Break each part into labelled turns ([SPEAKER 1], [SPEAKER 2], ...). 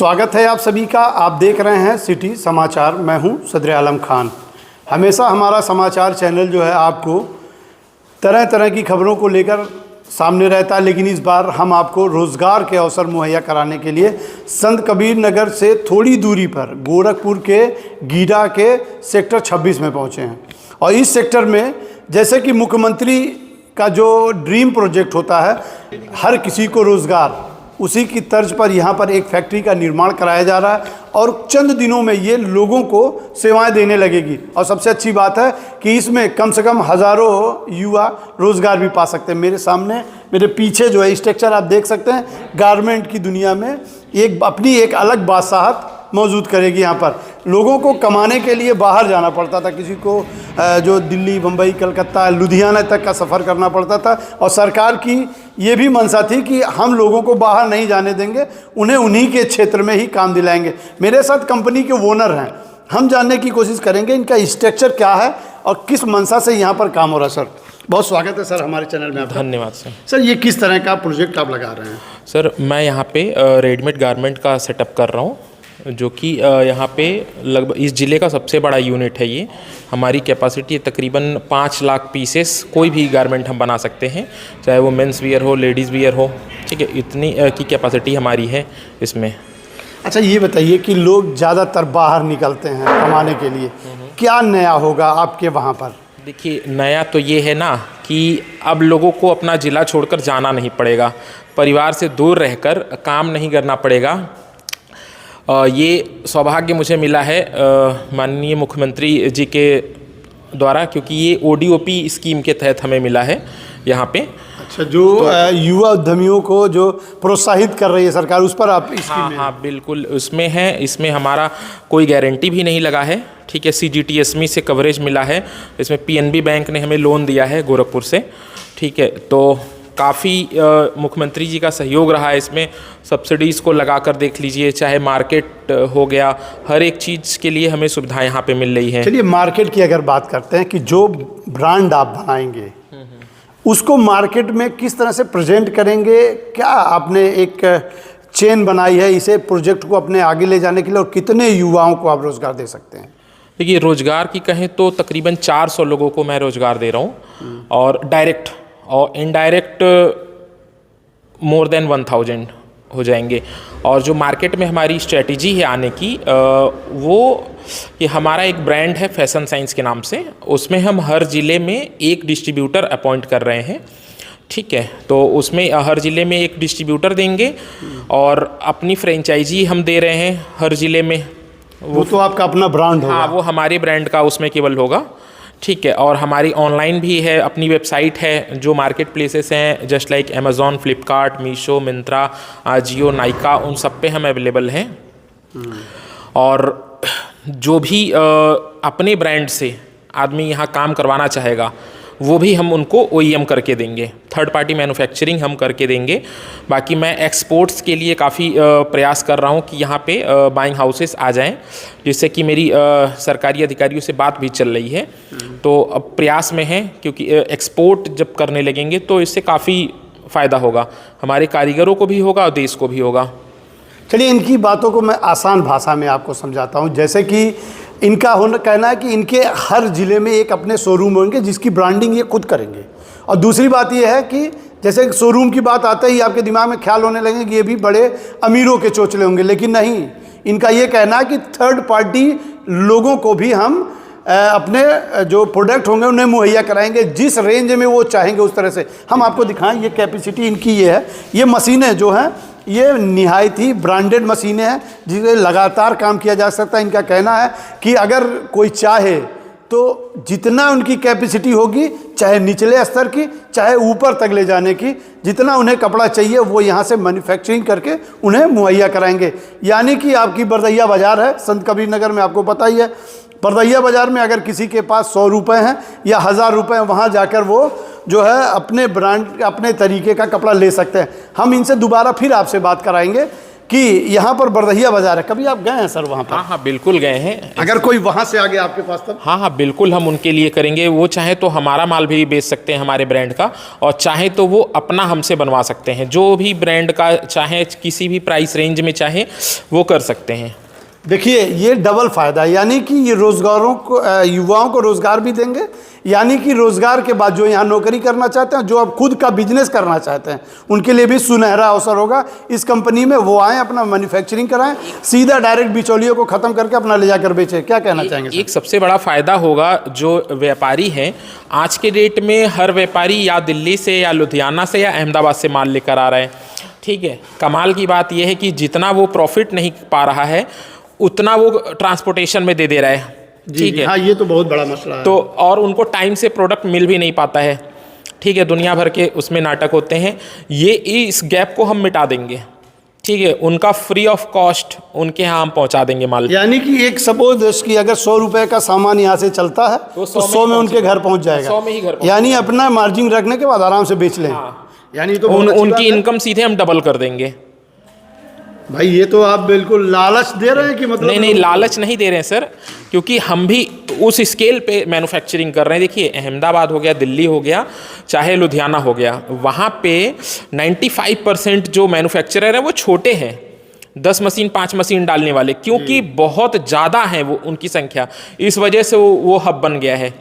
[SPEAKER 1] स्वागत है आप सभी का। आप देख रहे हैं सिटी समाचार। मैं हूं सदर आलम खान। हमेशा हमारा समाचार चैनल जो है आपको तरह तरह की खबरों को लेकर सामने रहता है, लेकिन इस बार हम आपको रोज़गार के अवसर मुहैया कराने के लिए संत कबीर नगर से थोड़ी दूरी पर गोरखपुर के गीडा के सेक्टर 26 में पहुंचे हैं। और इस सेक्टर में जैसे कि मुख्यमंत्री का जो ड्रीम प्रोजेक्ट होता है, हर किसी को रोज़गार, उसी की तर्ज पर यहाँ पर एक फैक्ट्री का निर्माण कराया जा रहा है और चंद दिनों में ये लोगों को सेवाएं देने लगेगी। और सबसे अच्छी बात है कि इसमें कम से कम हज़ारों युवा रोज़गार भी पा सकते हैं। मेरे सामने, मेरे पीछे जो है स्ट्रक्चर आप देख सकते हैं, गारमेंट की दुनिया में एक अपनी एक अलग बादशाहत मौजूद करेगी। यहाँ पर लोगों को कमाने के लिए बाहर जाना पड़ता था, किसी को जो दिल्ली, मुंबई, कलकत्ता, लुधियाना तक का सफ़र करना पड़ता था। और सरकार की ये भी मंशा थी कि हम लोगों को बाहर नहीं जाने देंगे, उन्हें उन्हीं के क्षेत्र में ही काम दिलाएंगे। मेरे साथ कंपनी के ओनर हैं, हम जानने की कोशिश करेंगे इनका स्ट्रक्चर क्या है और किस मंशा से यहाँ पर काम हो रहा है। सर, बहुत स्वागत है सर हमारे चैनल में आपका।
[SPEAKER 2] धन्यवाद सर।
[SPEAKER 1] सर, ये किस तरह का प्रोजेक्ट आप लगा रहे हैं?
[SPEAKER 2] सर, मैं यहाँ पे रेडीमेड गारमेंट का सेटअप कर रहा हूँ, जो कि यहाँ पे लगभग इस ज़िले का सबसे बड़ा यूनिट है। ये हमारी कैपेसिटी तकरीबन 5 लाख पीसेस कोई भी गारमेंट हम बना सकते हैं, चाहे वो मेंस वियर हो, लेडीज़ वियर हो। ठीक है, इतनी की कैपेसिटी हमारी है इसमें।
[SPEAKER 1] अच्छा, ये बताइए कि लोग ज़्यादातर बाहर निकलते हैं कमाने के लिए, क्या नया होगा आपके वहाँ पर?
[SPEAKER 2] देखिए, नया तो ये है ना कि अब लोगों को अपना ज़िला छोड़कर जाना नहीं पड़ेगा, परिवार से दूर रहकर काम नहीं करना पड़ेगा। ये सौभाग्य मुझे मिला है माननीय मुख्यमंत्री जी के द्वारा, क्योंकि ये ODOP स्कीम के तहत हमें मिला है यहाँ पे।
[SPEAKER 1] अच्छा, जो युवा उद्यमियों को जो प्रोत्साहित कर रही है सरकार, उस पर आप स्कीम?
[SPEAKER 2] हाँ, बिल्कुल उसमें है। इसमें हमारा कोई गारंटी भी नहीं लगा है। ठीक है, CGTSME से कवरेज मिला है। इसमें PNB बैंक ने हमें लोन दिया है गोरखपुर से। ठीक है, तो काफ़ी मुख्यमंत्री जी का सहयोग रहा है इसमें। सब्सिडीज़ को लगा कर देख लीजिए, चाहे मार्केट हो गया, हर एक चीज़ के लिए हमें सुविधा यहाँ पे मिल रही है।
[SPEAKER 1] चलिए, मार्केट की अगर बात करते हैं कि जो ब्रांड आप बनाएंगे उसको मार्केट में किस तरह से प्रेजेंट करेंगे? क्या आपने एक चेन बनाई है इसे प्रोजेक्ट को अपने आगे ले जाने के लिए, और कितने युवाओं को आप रोज़गार दे सकते हैं?
[SPEAKER 2] देखिए, रोज़गार की कहें तो तकरीबन 400 लोगों को मैं रोज़गार दे रहा हूँ, और डायरेक्ट और इनडायरेक्ट मोर देन 1000 हो जाएंगे। और जो मार्केट में हमारी स्ट्रेटजी है आने की, वो कि हमारा एक ब्रांड है फैशन साइंस के नाम से, उसमें हम हर ज़िले में एक डिस्ट्रीब्यूटर अपॉइंट कर रहे हैं। ठीक है, तो उसमें हर ज़िले में एक डिस्ट्रीब्यूटर देंगे और अपनी फ्रेंचाइजी हम दे रहे हैं हर ज़िले में।
[SPEAKER 1] वो तो आपका अपना ब्रांड होगा?
[SPEAKER 2] हाँ, वो हमारे ब्रांड का उसमें केवल होगा। ठीक है, और हमारी ऑनलाइन भी है, अपनी वेबसाइट है, जो मार्केट प्लेसेस हैं just like Amazon, Flipkart, Meesho, Myntra, Ajio, Nykaa, उन सब पे हम अवेलेबल हैं। और जो भी अपने ब्रांड से आदमी यहाँ काम करवाना चाहेगा, वो भी हम उनको OEM करके देंगे, थर्ड पार्टी मैन्युफैक्चरिंग हम करके देंगे। बाकी मैं एक्सपोर्ट्स के लिए काफ़ी प्रयास कर रहा हूँ कि यहाँ पे बाइंग हाउसेस आ जाएं, जिससे कि मेरी सरकारी अधिकारियों से बात भी चल रही है। तो अब प्रयास में है, क्योंकि एक्सपोर्ट जब करने लगेंगे तो इससे काफ़ी फ़ायदा होगा, हमारे कारीगरों को भी होगा और देश को भी होगा।
[SPEAKER 1] चलिए, इनकी बातों को मैं आसान भाषा में आपको समझाता हूँ। जैसे कि इनका कहना है कि इनके हर ज़िले में एक अपने शोरूम होंगे जिसकी ब्रांडिंग ये खुद करेंगे। और दूसरी बात ये है कि जैसे शोरूम की बात आते ही आपके दिमाग में ख्याल होने लगे कि ये भी बड़े अमीरों के चोचले होंगे, लेकिन नहीं, इनका ये कहना है कि थर्ड पार्टी लोगों को भी हम अपने जो प्रोडक्ट होंगे उन्हें मुहैया कराएंगे, जिस रेंज में वो चाहेंगे उस तरह से। हम आपको दिखाएं, ये कैपेसिटी इनकी ये है। ये मशीनें जो हैं ये निहायत ही ब्रांडेड मशीनें हैं जिसे लगातार काम किया जा सकता है। इनका कहना है कि अगर कोई चाहे तो जितना उनकी कैपेसिटी होगी, चाहे निचले स्तर की चाहे ऊपर तक ले जाने की, जितना उन्हें कपड़ा चाहिए वो यहाँ से मैन्युफैक्चरिंग करके उन्हें मुहैया कराएंगे। यानी कि आपकी बरदैया बाज़ार है संत कबीर नगर में, आपको पता ही है। बरदैया बाज़ार में अगर किसी के पास 100 रुपये हैं या 1000 रुपये हैं, वहाँ जाकर वो जो है अपने ब्रांड, अपने तरीके का कपड़ा ले सकते हैं। हम इनसे दोबारा फिर आपसे बात कराएंगे कि यहाँ पर बरदहिया बाजार है, कभी आप गए हैं सर वहाँ पर?
[SPEAKER 2] हाँ हाँ बिल्कुल गए हैं।
[SPEAKER 1] अगर कोई वहाँ से आ गया आपके पास तब?
[SPEAKER 2] हाँ हाँ बिल्कुल, हम उनके लिए करेंगे। वो चाहे तो हमारा माल भी बेच सकते हैं हमारे ब्रांड का, और चाहे तो वो अपना हमसे बनवा सकते हैं। जो भी ब्रांड का चाहे, किसी भी प्राइस रेंज में चाहे, वो कर सकते हैं।
[SPEAKER 1] देखिए ये डबल फ़ायदा है, यानी कि ये रोज़गारों को, युवाओं को रोज़गार भी देंगे, यानी कि रोज़गार के बाद जो यहाँ नौकरी करना चाहते हैं, जो अब खुद का बिजनेस करना चाहते हैं, उनके लिए भी सुनहरा अवसर होगा इस कंपनी में। वो आएँ, अपना मैन्युफैक्चरिंग कराएं, सीधा डायरेक्ट बिचौलियों को ख़त्म करके अपना ले जाकर बेचें। क्या कहना चाहेंगे?
[SPEAKER 2] एक सबसे बड़ा फ़ायदा होगा जो व्यापारी हैं, आज के डेट में हर व्यापारी या दिल्ली से या लुधियाना से या अहमदाबाद से माल लेकर आ रहा है। ठीक है, कमाल की बात यह है कि जितना वो प्रॉफिट नहीं पा रहा है, उतना वो ट्रांसपोर्टेशन में दे दे रहा है। ठीक है,
[SPEAKER 1] हाँ, ये तो बहुत बड़ा मसला है।
[SPEAKER 2] तो और उनको टाइम से प्रोडक्ट मिल भी नहीं पाता है। ठीक है, दुनिया भर के उसमें नाटक होते हैं। ये इस गैप को हम मिटा देंगे। ठीक है, उनका फ्री ऑफ कॉस्ट उनके यहाँ हम पहुँचा देंगे माल।
[SPEAKER 1] यानी कि एक सपोज कि अगर 100 रुपए का सामान यहाँ से चलता है तो 100 में उनके घर पहुँच जाएगा।
[SPEAKER 2] 100 में ही घर,
[SPEAKER 1] यानी अपना मार्जिन रखने के बाद आराम से बेच लें। यानी तो
[SPEAKER 2] उनकी इनकम सीधे हम डबल कर देंगे।
[SPEAKER 1] भाई ये तो आप बिल्कुल लालच दे रहे हैं कि मतलब?
[SPEAKER 2] नहीं, लालच नहीं दे रहे हैं सर, क्योंकि हम भी उस स्केल पे मैन्युफैक्चरिंग कर रहे हैं। देखिए, अहमदाबाद हो गया, दिल्ली हो गया, चाहे लुधियाना हो गया, वहाँ पे 95% जो मैन्युफैक्चरर हैं वो छोटे हैं, 10 मशीन 5 मशीन डालने वाले, क्योंकि बहुत ज़्यादा हैं वो, उनकी संख्या, इस वजह से वो हब बन गया है।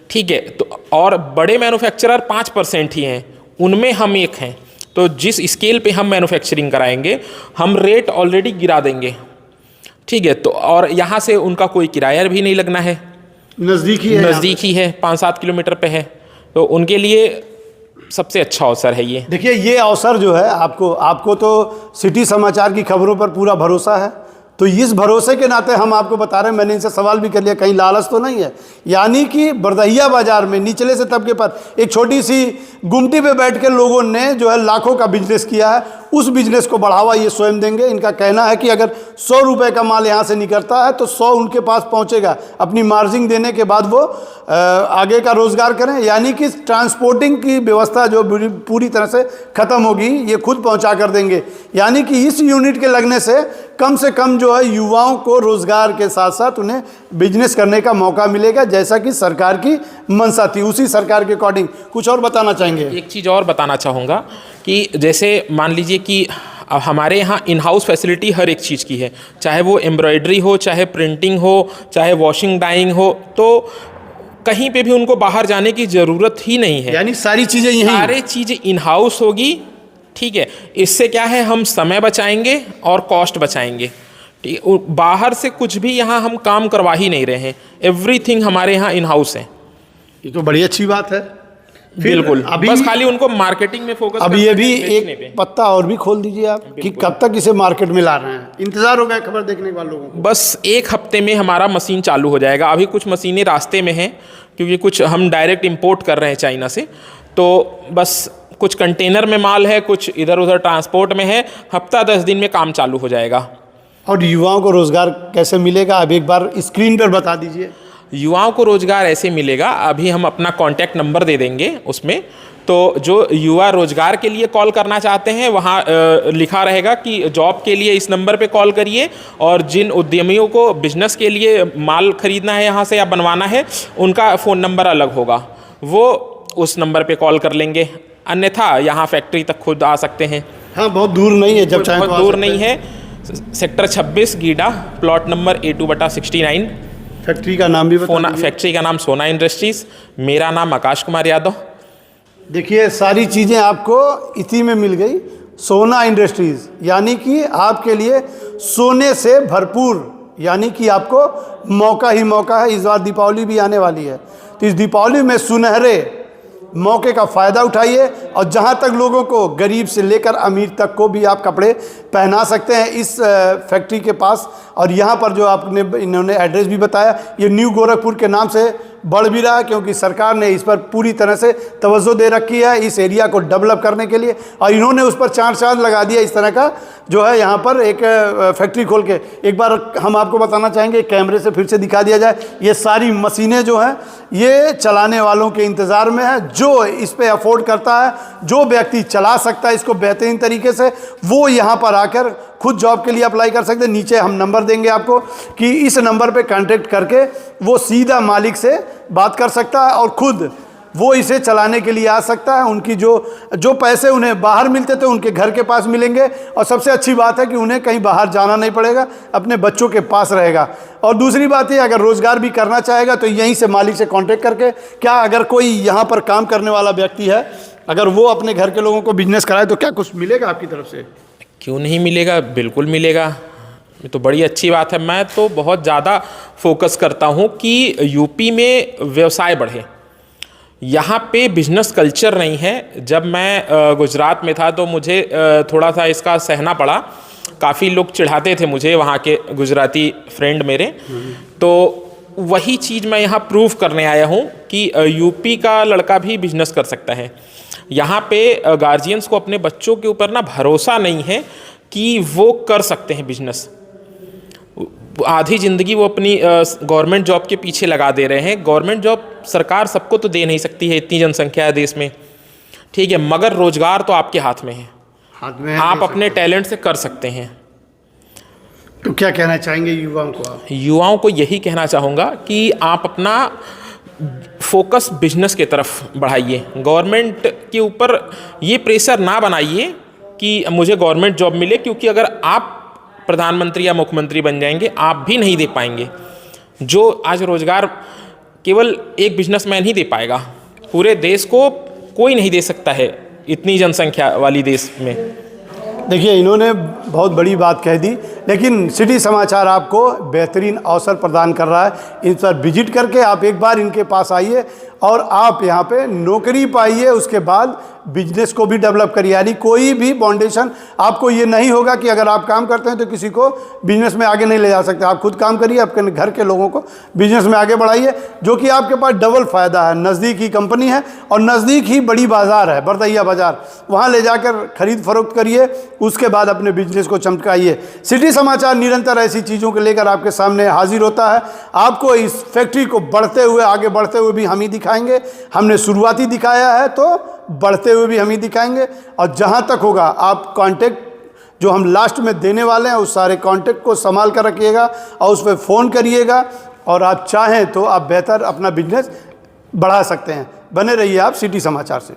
[SPEAKER 2] ठीक है, तो और बड़े मैन्युफैक्चरर 5% ही हैं, उनमें हम एक हैं। तो जिस स्केल पे हम मैन्युफैक्चरिंग कराएंगे, हम रेट ऑलरेडी गिरा देंगे। ठीक है, तो और यहाँ से उनका कोई किराया भी नहीं लगना है,
[SPEAKER 1] नज़दीक ही है
[SPEAKER 2] 5-7 किलोमीटर पे है, तो उनके लिए सबसे अच्छा अवसर है ये।
[SPEAKER 1] देखिए ये अवसर जो है, आपको तो सिटी समाचार की खबरों पर पूरा भरोसा है, तो इस भरोसे के नाते हम आपको बता रहे हैं। मैंने इनसे सवाल भी कर लिया, कहीं लालच तो नहीं है? यानी कि बरदहिया बाजार में निचले से तबके पर एक छोटी सी गुमटी पे बैठ के लोगों ने जो है लाखों का बिजनेस किया है, उस बिजनेस को बढ़ावा ये स्वयं देंगे। इनका कहना है कि अगर 100 रुपये का माल यहाँ से निकलता है तो 100 उनके पास पहुँचेगा। अपनी मार्जिन देने के बाद वो आगे का रोज़गार करें, यानी कि ट्रांसपोर्टिंग की व्यवस्था जो पूरी तरह से ख़त्म होगी, ये खुद पहुँचा कर देंगे। यानी कि इस यूनिट के लगने से कम जो है युवाओं को रोज़गार के साथ साथ उन्हें बिजनेस करने का मौका मिलेगा, जैसा कि सरकार की मंशा थी। उसी सरकार के अकॉर्डिंग कुछ और बताना चाहेंगे?
[SPEAKER 2] एक चीज़ और बताना चाहूँगा कि जैसे मान लीजिए कि हमारे यहाँ इन हाउस फैसिलिटी हर एक चीज़ की है, चाहे वो एम्ब्रॉयडरी हो, चाहे प्रिंटिंग हो, चाहे वॉशिंग डाइंग हो, तो कहीं पे भी उनको बाहर जाने की ज़रूरत ही नहीं है।
[SPEAKER 1] यानी सारी चीज़ें यहीं,
[SPEAKER 2] सारी चीज़ें इन हाउस होगी। ठीक है, इससे क्या है, हम समय बचाएंगे और कॉस्ट बचाएंगे। ठीक, बाहर से कुछ भी यहाँ हम काम करवा ही नहीं रहे हैं, एवरीथिंग हमारे यहाँ इन हाउस है।
[SPEAKER 1] ये तो बड़ी अच्छी बात है।
[SPEAKER 2] बिल्कुल, बस खाली उनको मार्केटिंग में फोकस।
[SPEAKER 1] अब ये भी एक पत्ता और भी खोल दीजिए आप कि कब तक इसे मार्केट में ला रहे हैं? इंतजार हो गया खबर देखने वालों को।
[SPEAKER 2] बस 1 हफ्ते में हमारा मशीन चालू हो जाएगा। अभी कुछ मशीनें रास्ते में हैं, क्योंकि कुछ हम डायरेक्ट इंपोर्ट कर रहे हैं चाइना से, तो बस कुछ कंटेनर में माल है, कुछ इधर उधर ट्रांसपोर्ट में है। हफ्ता 10 दिन में काम चालू हो जाएगा।
[SPEAKER 1] और युवाओं को रोज़गार कैसे मिलेगा, अब एक बार स्क्रीन पर बता दीजिए।
[SPEAKER 2] युवाओं को रोज़गार ऐसे मिलेगा, अभी हम अपना कॉन्टैक्ट नंबर दे देंगे उसमें, तो जो युवा रोज़गार के लिए कॉल करना चाहते हैं, वहाँ लिखा रहेगा कि जॉब के लिए इस नंबर पे कॉल करिए, और जिन उद्यमियों को बिजनेस के लिए माल खरीदना है यहाँ से या बनवाना है, उनका फ़ोन नंबर अलग होगा, वो उस नंबर पे कॉल कर लेंगे। अन्यथा यहाँ फैक्ट्री तक खुद आ सकते हैं।
[SPEAKER 1] हाँ, बहुत दूर नहीं है, जब चाहे
[SPEAKER 2] बहुत दूर नहीं है। Sector 26 GIDA, plot number A2/69।
[SPEAKER 1] Factory का नाम भी बता दीजिए।
[SPEAKER 2] फैक्ट्री का नाम सोना इंडस्ट्रीज़। मेरा नाम आकाश कुमार यादव।
[SPEAKER 1] देखिए सारी चीज़ें आपको इसी में मिल गई, सोना इंडस्ट्रीज़, यानी कि आपके लिए सोने से भरपूर, यानी कि आपको मौका ही मौका है। इस बार दीपावली भी आने वाली है, तो इस दीपावली में सुनहरे मौके का फ़ायदा उठाइए, और जहां तक लोगों को, गरीब से लेकर अमीर तक को भी आप कपड़े पहना सकते हैं इस फैक्ट्री के पास। और यहाँ पर जो आपने इन्होंने एड्रेस भी बताया, ये न्यू गोरखपुर के नाम से बढ़ भी रहा है, क्योंकि सरकार ने इस पर पूरी तरह से तवज्जो दे रखी है इस एरिया को डेवलप करने के लिए, और इन्होंने उस पर चांद लगा दिया इस तरह का जो है यहाँ पर एक फैक्ट्री खोल के। एक बार हम आपको बताना चाहेंगे, कैमरे से फिर से दिखा दिया जाए, ये सारी मशीनें जो हैं ये चलाने वालों के इंतज़ार में है। जो इस पर अफोर्ड करता है, जो व्यक्ति चला सकता है इसको बेहतरीन तरीके से, वो यहाँ पर आकर खुद जॉब के लिए अप्लाई कर सकते हैं। नीचे हम नंबर देंगे आपको कि इस नंबर पे कांटेक्ट करके वो सीधा मालिक से बात कर सकता है और खुद वो इसे चलाने के लिए आ सकता है। उनकी जो पैसे उन्हें बाहर मिलते थे उनके घर के पास मिलेंगे, और सबसे अच्छी बात है कि उन्हें कहीं बाहर जाना नहीं पड़ेगा, अपने बच्चों के पास रहेगा। और दूसरी बात ये, अगर रोज़गार भी करना चाहेगा तो यहीं से मालिक से कांटेक्ट करके, क्या अगर कोई यहाँ पर काम करने वाला व्यक्ति है, अगर वो अपने घर के लोगों को बिजनेस कराए तो क्या कुछ मिलेगा आपकी तरफ से?
[SPEAKER 2] क्यों नहीं मिलेगा, बिल्कुल मिलेगा। ये तो बड़ी अच्छी बात है। मैं तो बहुत ज़्यादा फोकस करता हूँ कि यूपी में व्यवसाय बढ़े। यहाँ पे बिजनेस कल्चर नहीं है। जब मैं गुजरात में था तो मुझे थोड़ा सा इसका सहना पड़ा। काफ़ी लोग चिढ़ाते थे मुझे, वहाँ के गुजराती फ्रेंड मेरे। तो वही चीज़ मैं यहाँ प्रूव करने आया हूँ कि यूपी का लड़का भी बिजनेस कर सकता है। यहाँ पे गार्जियंस को अपने बच्चों के ऊपर ना भरोसा नहीं है कि वो कर सकते हैं बिजनेस। आधी ज़िंदगी वो अपनी गवर्नमेंट जॉब के पीछे लगा दे रहे हैं। गवर्नमेंट जॉब सरकार सबको तो दे नहीं सकती है, इतनी जनसंख्या है देश में, ठीक है, मगर रोजगार तो आपके हाथ में है,
[SPEAKER 1] हाथ में है,
[SPEAKER 2] आप अपने टैलेंट से कर सकते हैं।
[SPEAKER 1] तो क्या कहना चाहेंगे युवाओं को आप?
[SPEAKER 2] युवाओं को यही कहना चाहूँगा कि आप अपना फोकस बिजनेस की तरफ बढ़ाइए। गवर्नमेंट के ऊपर ये प्रेशर ना बनाइए कि मुझे गवर्नमेंट जॉब मिले, क्योंकि अगर आप प्रधानमंत्री या मुख्यमंत्री बन जाएंगे आप भी नहीं दे पाएंगे। जो आज रोजगार केवल एक बिजनेसमैन ही दे पाएगा, पूरे देश को कोई नहीं दे सकता है, इतनी जनसंख्या वाली देश में।
[SPEAKER 1] देखिए, इन्होंने बहुत बड़ी बात कह दी, लेकिन सिटी समाचार आपको बेहतरीन अवसर प्रदान कर रहा है। इन पर विजिट करके आप एक बार इनके पास आइए और आप यहाँ पे नौकरी पाइए, उसके बाद बिजनेस को भी डेवलप करिए। यानी कोई भी फाउंडेशन आपको ये नहीं होगा कि अगर आप काम करते हैं तो किसी को बिजनेस में आगे नहीं ले जा सकते। आप खुद काम करिए, अपने घर के लोगों को बिजनेस में आगे बढ़ाइए, जो कि आपके पास डबल फ़ायदा है। नज़दीक ही कंपनी है और नज़दीक ही बड़ी बाज़ार है, बरदैया बाज़ार, वहाँ ले जाकर खरीद फरोख्त करिए, उसके बाद अपने बिजनेस को चमकाइए। सिटी समाचार निरंतर ऐसी चीज़ों को लेकर आपके सामने हाजिर होता है। आपको इस फैक्ट्री को बढ़ते हुए, आगे बढ़ते हुए भी हम ही दिखाएंगे। हमने शुरुआती दिखाया है तो बढ़ते हुए भी हम ही दिखाएंगे। और जहाँ तक होगा आप कांटेक्ट जो हम लास्ट में देने वाले हैं, उस सारे कांटेक्ट को संभाल कर रखिएगा और उस पर फ़ोन करिएगा, और आप चाहें तो आप बेहतर अपना बिजनेस बढ़ा सकते हैं। बने रहिए आप सिटी समाचार से।